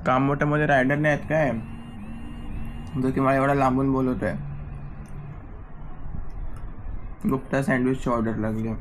काम मोठ्यामध्ये रायडर नाही आहेत काय, जो की मला एवढा लांबून बोलवतोय. गुप्ता सँडविचची ऑर्डर लागली.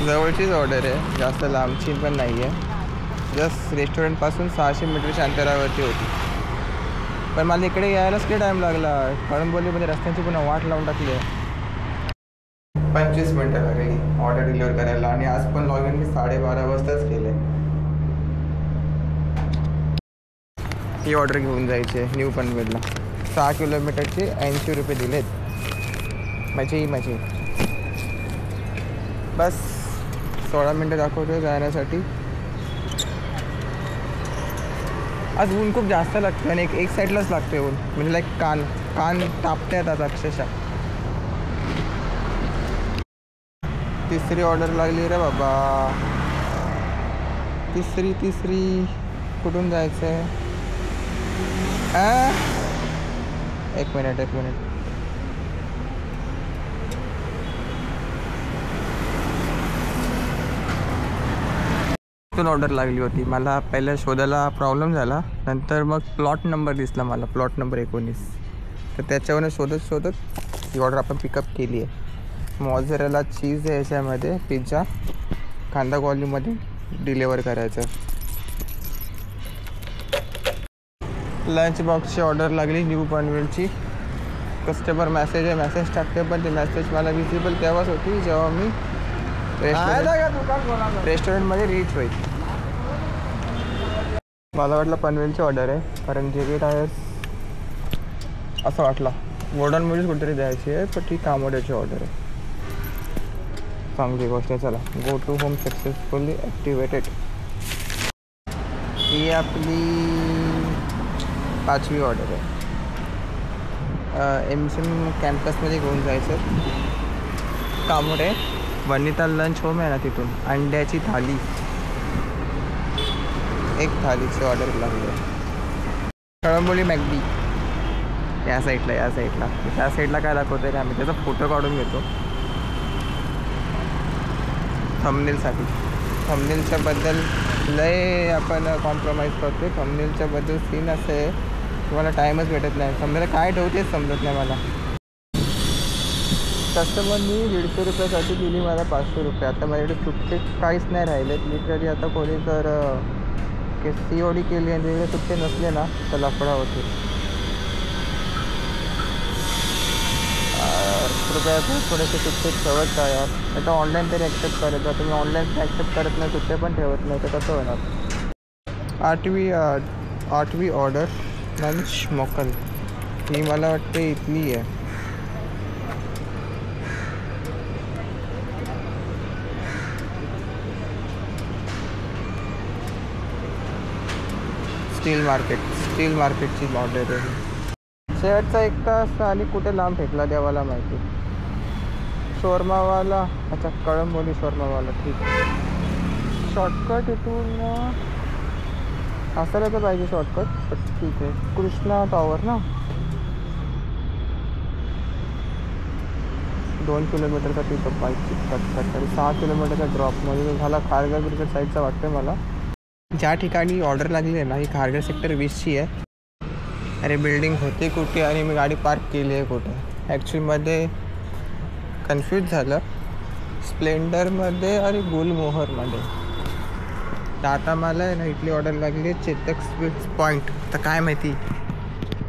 जवळचीच ऑर्डर आहे, जास्त लांबची पण नाही आहे. जस्ट रेस्टॉरंटपासून 600 मीटरच्या अंतरावरती होती. पण मला इकडे यायलाच काही टाईम लागला. कळंबोलीमध्ये रस्त्यांची पुन्हा वाट लावून टाकली आहे. 25 मिनटं लागली ऑर्डर डिलिव्हर करायला. आणि आज पण लॉग इन मी 12:30 वाजताच केलं आहे. ही ऑर्डर घेऊन जायची आहे न्यू पनवेलला. 6 किलोमीटरचे 80 रुपये दिलेत. माझी बस 16 मिनटं दाखवतोय जाण्यासाठी. आज ऊन खूप जास्त लागतं आणि एक साईडलाच लागते ऊन, म्हणजे लाईक कान तापते आता अक्षरशः. तिसरी ऑर्डर लागली रे बाबा. तिसरी कुठून जायचं आहे? एक मिनिट. इथून ऑर्डर लागली होती. मला पहिल्या शोधायला प्रॉब्लेम झाला, नंतर मग प्लॉट नंबर दिसला मला, प्लॉट नंबर 19. तर त्याच्यावरून शोधत ही ऑर्डर आपण पिकअप केली आहे. मॉझरेला चीज आहे याच्यामध्ये, पिझ्झा कांदा कॉलनीमध्ये डिलेवर करायचं. लंच बॉक्सची ऑर्डर लागली न्यू पनवेलची. कस्टमर मेसेज टाकते, पण ते मेसेज मला विजिबल तेव्हाच होती जेव्हा मी रेस्टॉरंटमध्ये रीच होईल. मला वाटलं पनवेलची ऑर्डर आहे, कारण JK टायर्स असं वाटलं. गोडाऊनमध्येच कुठेतरी द्यायची आहे, पण ती कामोड्याची ऑर्डर आहे. चांगली गोष्ट आहे. चला, go to home successfully activated. ही आपली 5वी ऑर्डर आहे. MCM कॅम्पसमध्ये घेऊन जायचं. कामोडे वनिता लंच होम आहे ना, तिथून अंड्याची थाली, एक थालीची ऑर्डर लागली आहे. कळंबोली मॅकडी या साईडला काय दाखवतं आहे का, आम्ही त्याचा फोटो काढून घेतो थंबनेलसाठी. थंबनेलच्या बद्दल लय आपण कॉम्प्रोमाइज करतो. थंबनेलच्या बद्दल सीन असं आहे, तुम्हाला टाईमच भेटत नाही. समजायला काय ठेवतेच समजत नाही मला. कस्टमरनी 150 रुपयासाठी दिली मला 500 रुपये. आता माझ्याकडे सुट्टे काहीच नाही राहिलेत लिटरली. आता कोणी जर COD केली आणि तिकडे सुट्टे नसले ना तर लफडा होते. कृपया थोडेसे सुट्टे ठेवत जा यार. आता ऑनलाईन तरी ॲक्सेप्ट करत जा. तुम्ही ऑनलाईन ॲक्सेप्ट करत नाही, सुट्टे पण ठेवत नाही, तर कसं होणार? 8वी ऑर्डर लंच मोकल. ही मला वाटते इथली आहे. स्टील मार्केटची ऑर्डर आहे. शेवटचा 1 तास आणि कुठे लांब फेकला देवाला माहिती. शोरमावाला, अच्छा कळंबोली शोरमावाला, ठीक आहे. शॉर्टकट इथून असायला तर पाहिजे शॉर्टकट, पण ठीक आहे. कृष्णा टॉवर ना, 2 किलोमीटरचा पिकअप पाहिजे. तरी 6 किलोमीटरचा ड्रॉपमध्ये झाला. खारघर बिरघर साईडचा वाटतं मला. ज्या ठिकाणी ऑर्डर लागली आहे ना, ही खारघर सेक्टर 20ची आहे. अरे बिल्डिंग होते कुठे आणि मी गाडी पार्क केली आहे कुठे, ॲक्च्युलीमध्ये कन्फ्यूज झालं. स्प्लेंडरमध्ये आणि गुलमोहरमध्ये. तर आता मला आहे ना इथली ऑर्डर लागली आहे चेतक स्वीट्स पॉईंट. तर काय माहिती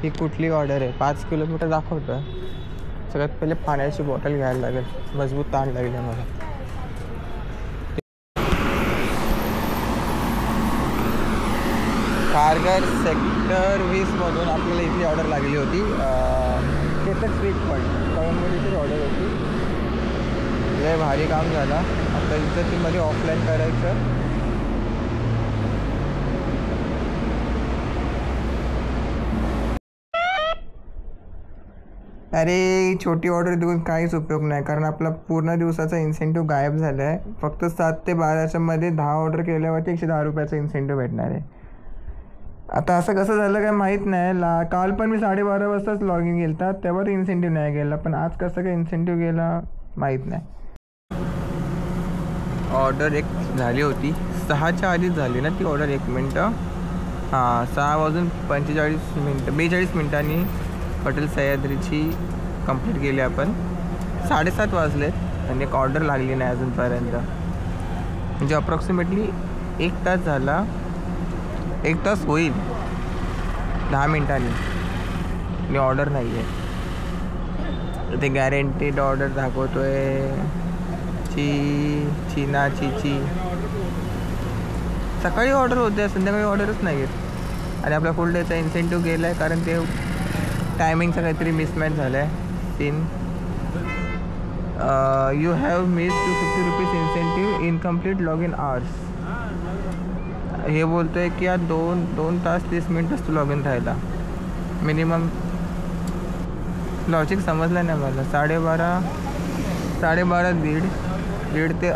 ही कुठली ऑर्डर आहे. 5 किलोमीटर दाखवतं आहे. सगळ्यात पहिले पाण्याची बॉटल घ्यायला लागेल, मजबूत ताण लागेल मला. खारघर सेक्टर 20मधून आपल्याला इथली ऑर्डर लागली होती. चेतक स्वीट पॉईंट कळंबोलीची ऑर्डर होती. लय भारी काम झाला. आता इथं ती मध्ये ऑफलाईन करायचं. अरे छोटी ऑर्डर देऊन काहीच उपयोग नाही, कारण आपला पूर्ण दिवसाचा इन्सेंटिव्ह गायब झाला आहे. फक्त 7 ते 12मध्ये 10 ऑर्डर केल्यावरती 110 रुपयाचा इन्सेंटिव्ह भेटणार आहे. आता असं कसं झालं काय माहीत नाही. काल पण मी 12:30 वाजताच लॉग इन केलं, तेव्हा इन्सेंटिव्ह नाही गेला. पण आज कसं काय इन्सेंटिव्ह गेला माहीत नाही. ऑर्डर एक झाली होती, 6च्या आधीच झाली ना ती ऑर्डर. 1 मिनटं. हां 6:45 42 मिनिटांनी हॉटेल सह्याद्रीची कंप्लीट केली आपण. 7:30 वाजलेत आणि एक ऑर्डर लागली नाही अजूनपर्यंत. म्हणजे अप्रॉक्सिमेटली 1 तास झाला. 1 तास होईल 10 मिनिटांनी आणि ऑर्डर नाही आहे. ते गॅरंटेड ऑर्डर दाखवतोय. चीची सकाळी ऑर्डर होते, संध्याकाळी ऑर्डरच नाही आहेत. आणि आपला फुल डेचा इन्सेंटिव्ह गेला आहे कारण ते टायमिंगचा काहीतरी मिसमॅच झाला आहे scene. You have miss ₹250 incentive incomplete log in hours. हे बोलतो आहे की या 2 तास 30 मिनिटच तू लॉग इन राहिला मिनिमम. लॉजिक समजलं नाही मला. 12:30 दीड ते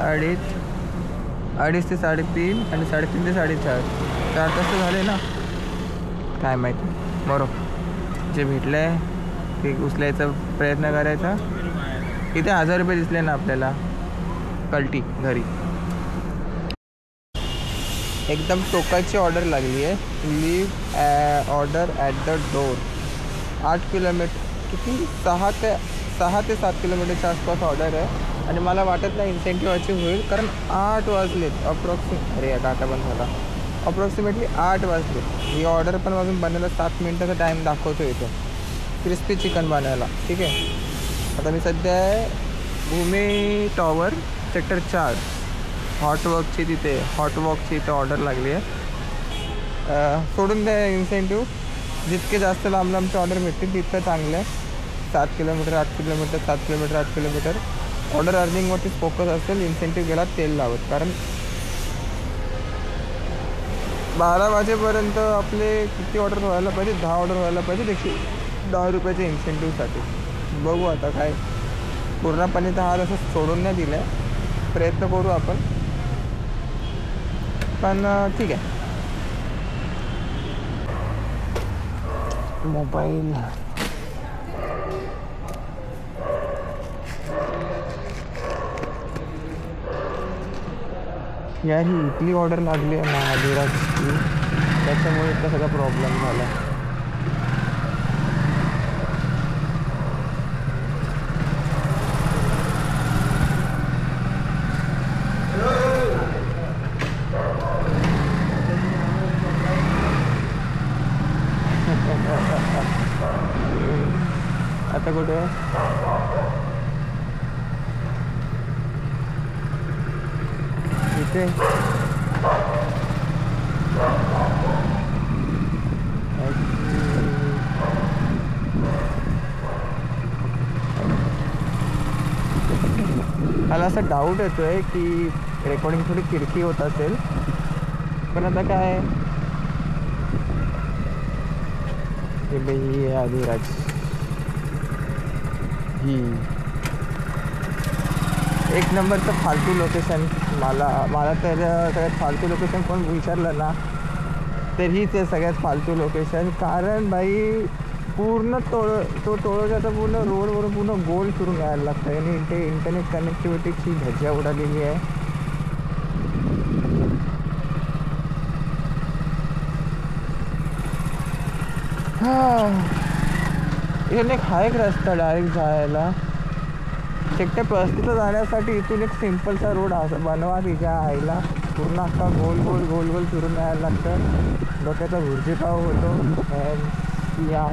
2:30 ते 3:30 आणि 3:30 ते 4:30 4 तास तर झाले ना. काय माहिती. बरोबर जे भेटलं आहे ते उचलायचा प्रयत्न करायचा. इथे ₹1000 दिसले ना आपल्याला कल्टी घरी. एकदम टोकाची ऑर्डर लागली आहे. Leave order at the door. 8 kilometre किती 6 ते 7 किलोमीटरच्या आसपास ऑर्डर आहे. आणि मला वाटत नाही इन्सेंटिव्ह अचीव होईल कारण 8 वाजलेत अरे डाटा बंद झाला. अप्रॉक्सिमेटली 8 वाजले. ही ऑर्डर पण अजून बनायला 7 मिनटाचा टाईम दाखवतो इथे क्रिस्पी चिकन बनायला. ठीक आहे. आता मी सध्या आहे भूमी टॉवर सेक्टर 4 हॉटवॉकची इथे ऑर्डर लागली आहे. सोडून द्या इन्सेंटिव्ह. जितके जास्त लांबचे ऑर्डर भेटतील तितकं चांगलं आहे. 7 kilometre 8 kilometre 7 kilometre 8 kilometre order अर्निंगवरतीच फोकस असेल. इन्सेंटिव्ह गेला तेल लावत. कारण 12 वाजेपर्यंत आपले किती ऑर्डर व्हायला पाहिजे 10 ऑर्डर व्हायला पाहिजे ₹10 इन्सेंटिव्हसाठी. बघू आता काय. पूर्णपणे तर हा असं सोडून नाही दिलं आहे. प्रयत्न करू आपण पण ठीक आहे. मोबाईल यार ही इथली ऑर्डर लागली आहे ना आदिराजची. त्याच्यामुळे इतका सगळा प्रॉब्लेम झाला. आता कुठे इथे मला असा डाऊट येतोय की रेकॉर्डिंग थोडी किरकी होत असेल. पण आता काय की बाई आदिराज ही एक नंबरचं फालतू लोकेशन. मला तर सगळ्यात फालतू लोकेशन कोण विचारलं ना तर हीच आहे सगळ्यात फालतू लोकेशन. कारण बाई पूर्ण तोळोजाचा पूर्ण रोडवरून पूर्ण गोल फिरून यायला लागतं. आणि इथे इंटरनेट कनेक्टिव्हिटीची धज्जा उडालेली आहे. इथून एक हा एक रस्ता डायरेक्ट जायला सेक्टर 35 जाण्यासाठी. इथून एक सिम्पलचा रोड असं बनवा तिच्या आईला. पूर्ण अख्खा गोल गोल गोल गोल फिरून यायला लागतं. डोक्याचा भुर्जीपाव होतो. या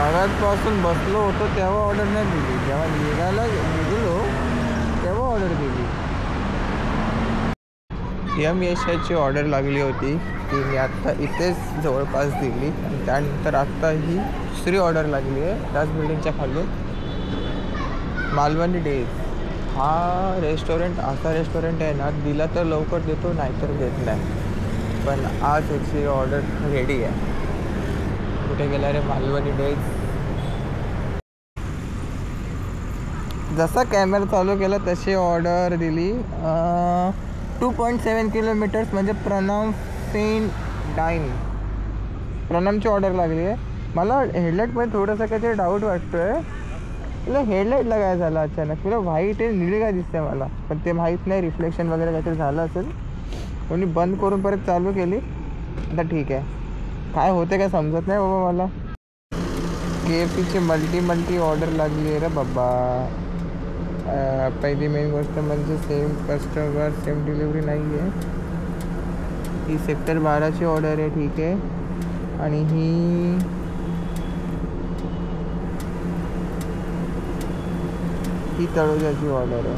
मगाचपासून बसलो होतो तेव्हा ऑर्डर नाही दिली, जेव्हा निघायला निघलो तेव्हा ऑर्डर दिली. यशाची ऑर्डर लागली होती ती मी आत्ता इथेच जवळपास दिली. आणि त्यानंतर आत्ता ही दुसरी ऑर्डर लागली आहे त्याच बिल्डिंगच्या खाली, मालवणी डेज. हा रेस्टॉरंट असा रेस्टॉरंट आहे ना, दिला तर लवकर देतो नाहीतर देत नाही. पण आज याची ऑर्डर रेडी आहे. कुठे गेला रे मालवणी डेज? जसा कॅमेरा चालू केला तशी ऑर्डर दिली. 2.7 किलोमीटर्स म्हणजे प्रणामची ऑर्डर लागली आहे. मला हेडलाईटमध्ये थोडंसं काहीतरी डाऊट वाटतो आहे. तुला हेडलाईटला काय झालं अचानक? तुला व्हाईट आहे निळी काय दिसते मला, पण ते माहीत नाही, रिफ्लेक्शन वगैरे काहीतरी झालं असेल. कोणी बंद करून परत चालू केली. आता ठीक आहे, काय होते काय समजत नाही बाबा मला. KFCची मल्टी ऑर्डर लागली आहे रे बाबा. पहिली मेन गोष्ट म्हणजे सेम कस्टमर सेम डिलिव्हरी नाही आहे. ही सेक्टर 12ची ऑर्डर आहे, ठीक आहे. आणि ही तळोजाची ऑर्डर आहे.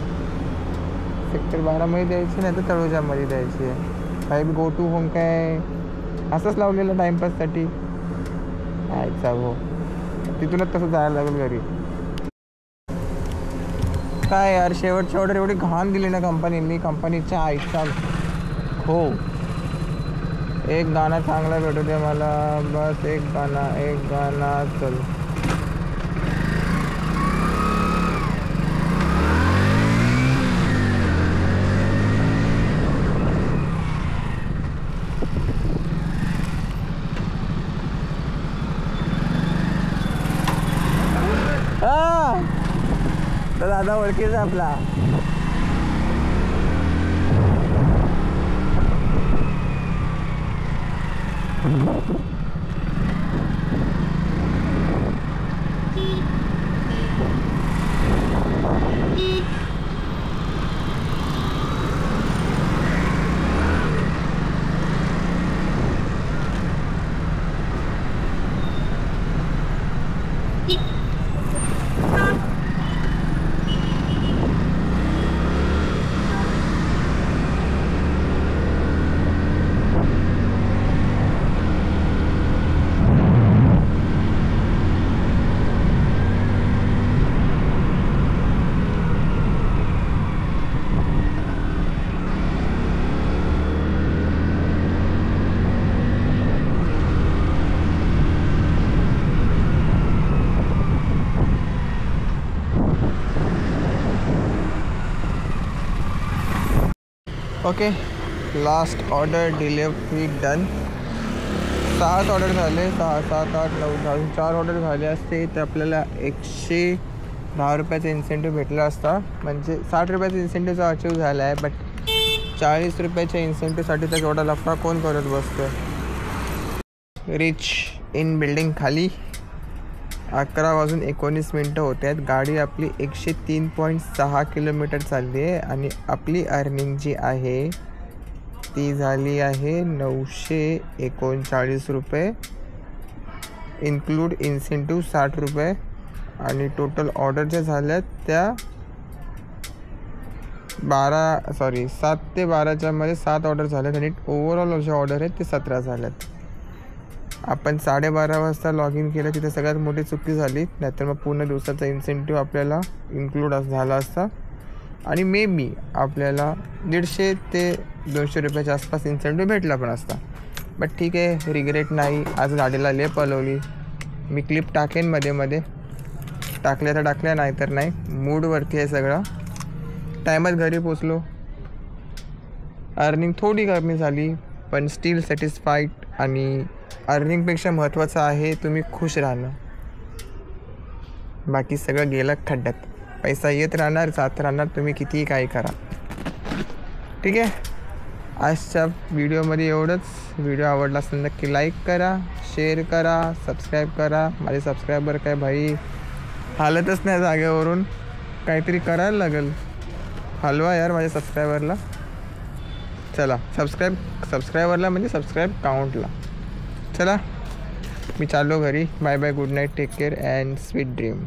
सेक्टर 12मध्ये द्यायची नाही तर तळोजामध्ये द्यायची आहे. काही गो टू होम काय असंच लावलेलं टाईमपाससाठी यायचा हो, तिथूनच तसं जायला लागेल घरी. काय यार, शेवटची ऑर्डर एवढी घाण दिली ना कंपनीने. कंपनीच्या आईचा हो. एक गाणं चांगला भेटू दे मला, बस एक गाणं चल. तर दादा ओळखीचा आपला. Okay, last order delivery done. 7 order झाले, 6, 7, 8, 9, 10, 4 ऑर्डर झाले असते तर आपल्याला 110 रुपयाचा इन्सेंटिव्ह भेटला असता. म्हणजे 60 रुपयाचा इन्सेंटिव्हचा अचीव झाला आहे, बट 40 रुपयाच्या इन्सेंटिव्हसाठी तर एवढा लफडा कोण करत बसतो. रिच इन बिल्डिंग खाली. 11:19 होत आहेत. गाडी आपली 103.6 किलोमीटर चालली आहे आणि आपली अर्निंग जी आहे ती झाली आहे 939 रुपये, इन्क्लूड इन्सेंटिव्ह 60 रुपये. आणि टोटल ऑर्डर ज्या झाल्यात त्या 7 ते 12च्या मध्ये 7 ऑर्डर झाल्यात आणि ओव्हरऑल जे ऑर्डर आहेत ते 17 झाल्यात. आपण 12:30 वाजता लॉग इन केलं, तिथे सगळ्यात मोठी चुकी झाली. नाहीतर मग पूर्ण दिवसाचा इन्सेंटिव्ह आपल्याला इन्क्लूड झाला असता आणि मे बी आपल्याला 150 ते 200 रुपयाच्या आसपास इन्सेंटिव्ह भेटला पण असता. बट ठीक आहे, रिग्रेट नाही. आज गाडीला लेप पलवली. मी क्लिप टाकेन मध्ये टाकल्या तर टाकल्या, नाही तर नाही. मूडवरती आहे सगळं. टायमात घरी पोचलो. अर्निंग थोडी कमी झाली पण स्टील सॅटिस्फाईड. आणि अर्निंगपेक्षा महत्त्वाचं आहे तुम्ही खुश राहणं. बाकी सगळं गेलं खड्ड्यात. पैसा येत राहणार, जात राहणार, तुम्ही कितीही काही करा. ठीक आहे, आजच्या व्हिडिओमध्ये एवढंच. व्हिडिओ आवडला असेल नक्की लाईक करा, शेअर करा, सबस्क्राईब करा. माझे सबस्क्रायबर काय भाई हालतच नाही जागेवरून. काहीतरी करायला लागेल. हलवा यार माझ्या सबस्क्रायबरला. चला सबस्क्रायबरला म्हणजे सबस्क्राईब काउंटला. चला मी चाललो घरी. Bye bye, good night, take care and sweet dream.